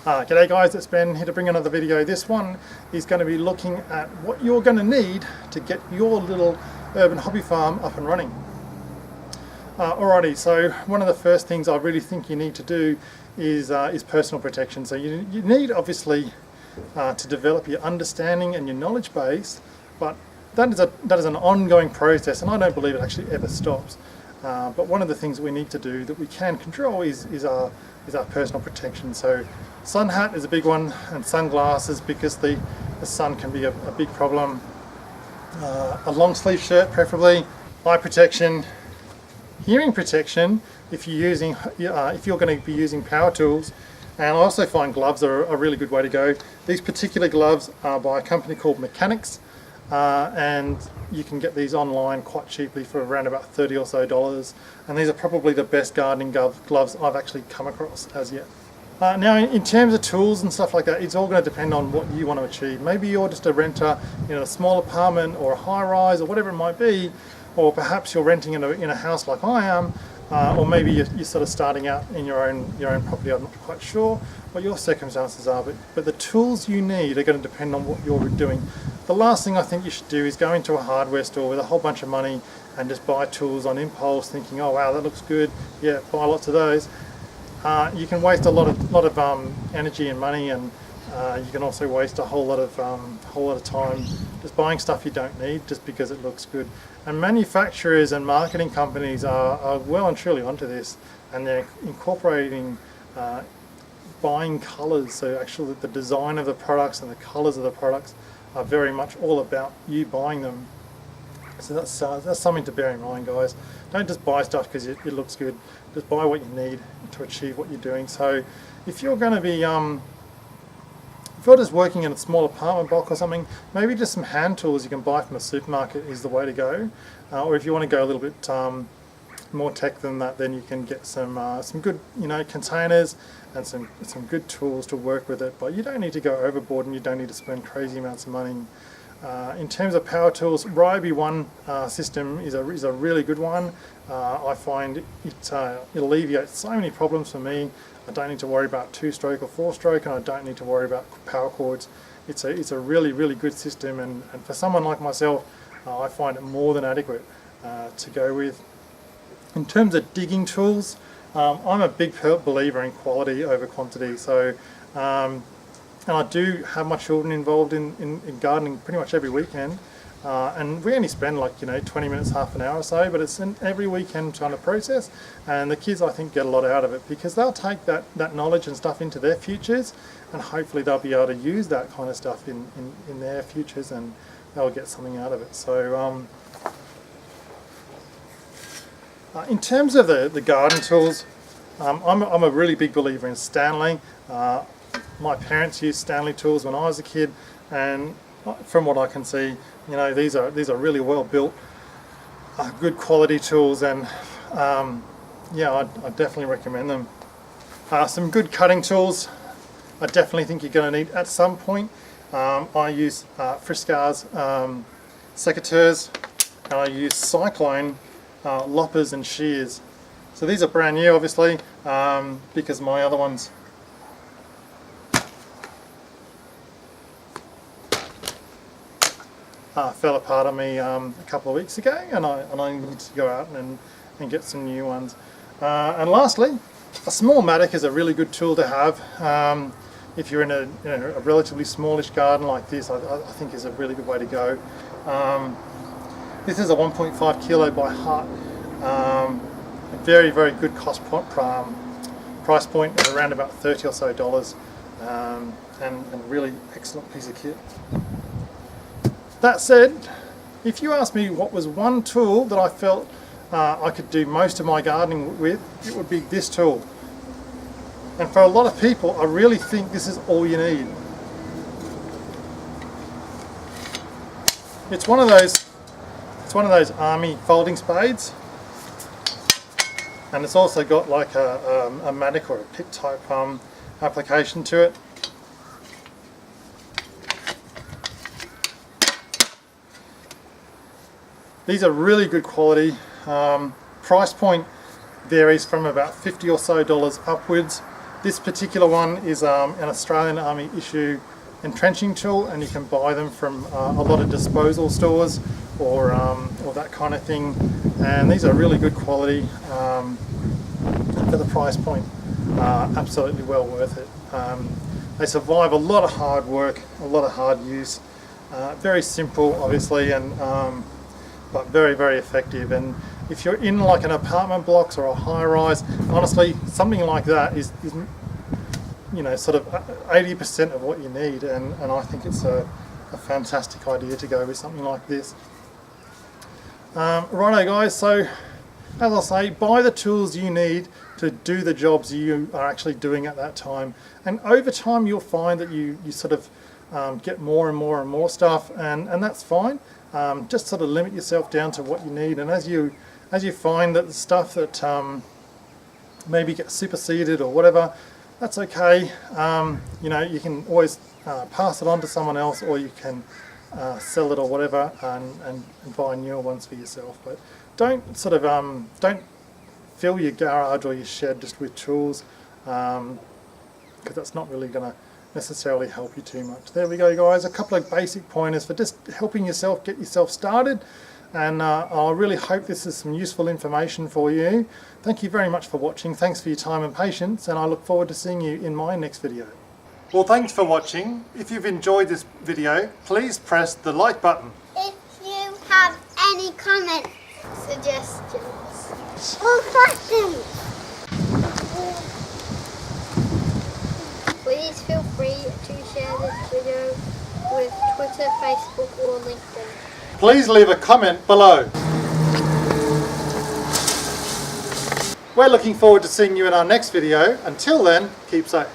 G'day guys, it's Ben here to bring another video. This one is going to be looking at what you're going to need to get your little urban hobby farm up and running. Alrighty, so one of the first things I really think you need to do is personal protection. So you need obviously to develop your understanding and your knowledge base, but that is an ongoing process, and I don't believe it actually ever stops. But one of the things that we need to do that we can control is our personal protection. So sun hat is a big one, and sunglasses, because the sun can be a big problem. A long sleeve shirt preferably. Eye protection, hearing protection if you're going to be using power tools. And I also find gloves are a really good way to go. These particular gloves are by a company called Mechanics, and you can get these online quite cheaply for around about $30 or so, and these are probably the best gardening gloves I've actually come across as yet. Now in terms of tools and stuff like that, it's all going to depend on what you want to achieve. Maybe you're just a renter in a small apartment or a high-rise or whatever it might be, or perhaps you're renting in a house like I am, or maybe you're sort of starting out in your own property. I'm not quite sure what your circumstances are, but the tools you need are going to depend on what you're doing. The last thing I think you should do is go into a hardware store with a whole bunch of money and just buy tools on impulse, thinking, oh wow, that looks good, yeah, buy lots of those. You can waste a lot of energy and money, and you can also waste a whole lot of time just buying stuff you don't need just because it looks good. And manufacturers and marketing companies are well and truly onto this, and they're incorporating buying colours. So actually the design of the products and the colours of the products are very much all about you buying them. So that's something to bear in mind, guys. Don't just buy stuff because it looks good. Just buy what you need to achieve what you're doing. So if you're going to be if you're just working in a small apartment block or something, maybe just some hand tools you can buy from a supermarket is the way to go. Or if you want to go a little bit more tech than that, then you can get some good containers and some good tools to work with it. But you don't need to go overboard, and you don't need to spend crazy amounts of money. In terms of power tools, Rhode one system is a really good one. I find it alleviates so many problems for me. I don't need to worry about 2-stroke or 4-stroke, and I don't need to worry about power cords. It's a really good system, and for someone like myself, I find it more than adequate to go with. In terms of digging tools, I'm a big believer in quality over quantity. So, and I do have my children involved in gardening pretty much every weekend. And we only spend 20 minutes, half an hour or so, but it's every weekend trying to process, and the kids I think get a lot out of it because they'll take that knowledge and stuff into their futures, and hopefully they'll be able to use that kind of stuff in their futures, and they'll get something out of it. So in terms of the garden tools, I'm a really big believer in Stanley. My parents used Stanley tools when I was a kid, and from what I can see, these are really well built, good quality tools, and yeah, I definitely recommend them. Some good cutting tools I definitely think you're going to need at some point. I use Friscar's secateurs, and I use Cyclone loppers and shears. So these are brand new, obviously, because my other ones fell apart on me a couple of weeks ago, and I need to go out and get some new ones. And lastly, a small mattock is a really good tool to have. If you're in a relatively smallish garden like this, I think is a really good way to go. This is a 1.5 kilo by Heart. A very good price point at around about $30 or so, and a really excellent piece of kit. That said, if you ask me what was one tool that I felt I could do most of my gardening with, it would be this tool. And for a lot of people, I really think this is all you need. It's one of those army folding spades, and it's also got like a mattock or a pick type application to it. These are really good quality. Price point varies from about $50 or so upwards. This particular one is an Australian Army issue entrenching tool, and you can buy them from a lot of disposal stores or that kind of thing, and these are really good quality for the price point. Absolutely well worth it. They survive a lot of hard work, a lot of hard use. Very simple obviously, and but very, very effective. And if you're in like an apartment blocks or a high rise, honestly something like that is you know, sort of 80% of what you need, and I think it's a fantastic idea to go with something like this. Righto guys, so as I say, buy the tools you need to do the jobs you are actually doing at that time, and over time you'll find that you sort of get more and more and more stuff, and that's fine. Just sort of limit yourself down to what you need, and as you find that the stuff that maybe gets superseded or whatever, that's okay. You know, you can always pass it on to someone else, or you can sell it or whatever, and buy newer ones for yourself. But don't sort of don't fill your garage or your shed just with tools, because that's not really going to necessarily help you too much. There we go guys, a couple of basic pointers for just helping yourself get yourself started, and I really hope this is some useful information for you. Thank you very much for watching, thanks for your time and patience, and I look forward to seeing you in my next video. Well, thanks for watching. If you've enjoyed this video, please press the like button. If you have any comments, suggestions, or questions, please feel free to share this video with Twitter, Facebook, or LinkedIn. Please leave a comment below. We're looking forward to seeing you in our next video. Until then, keep safe.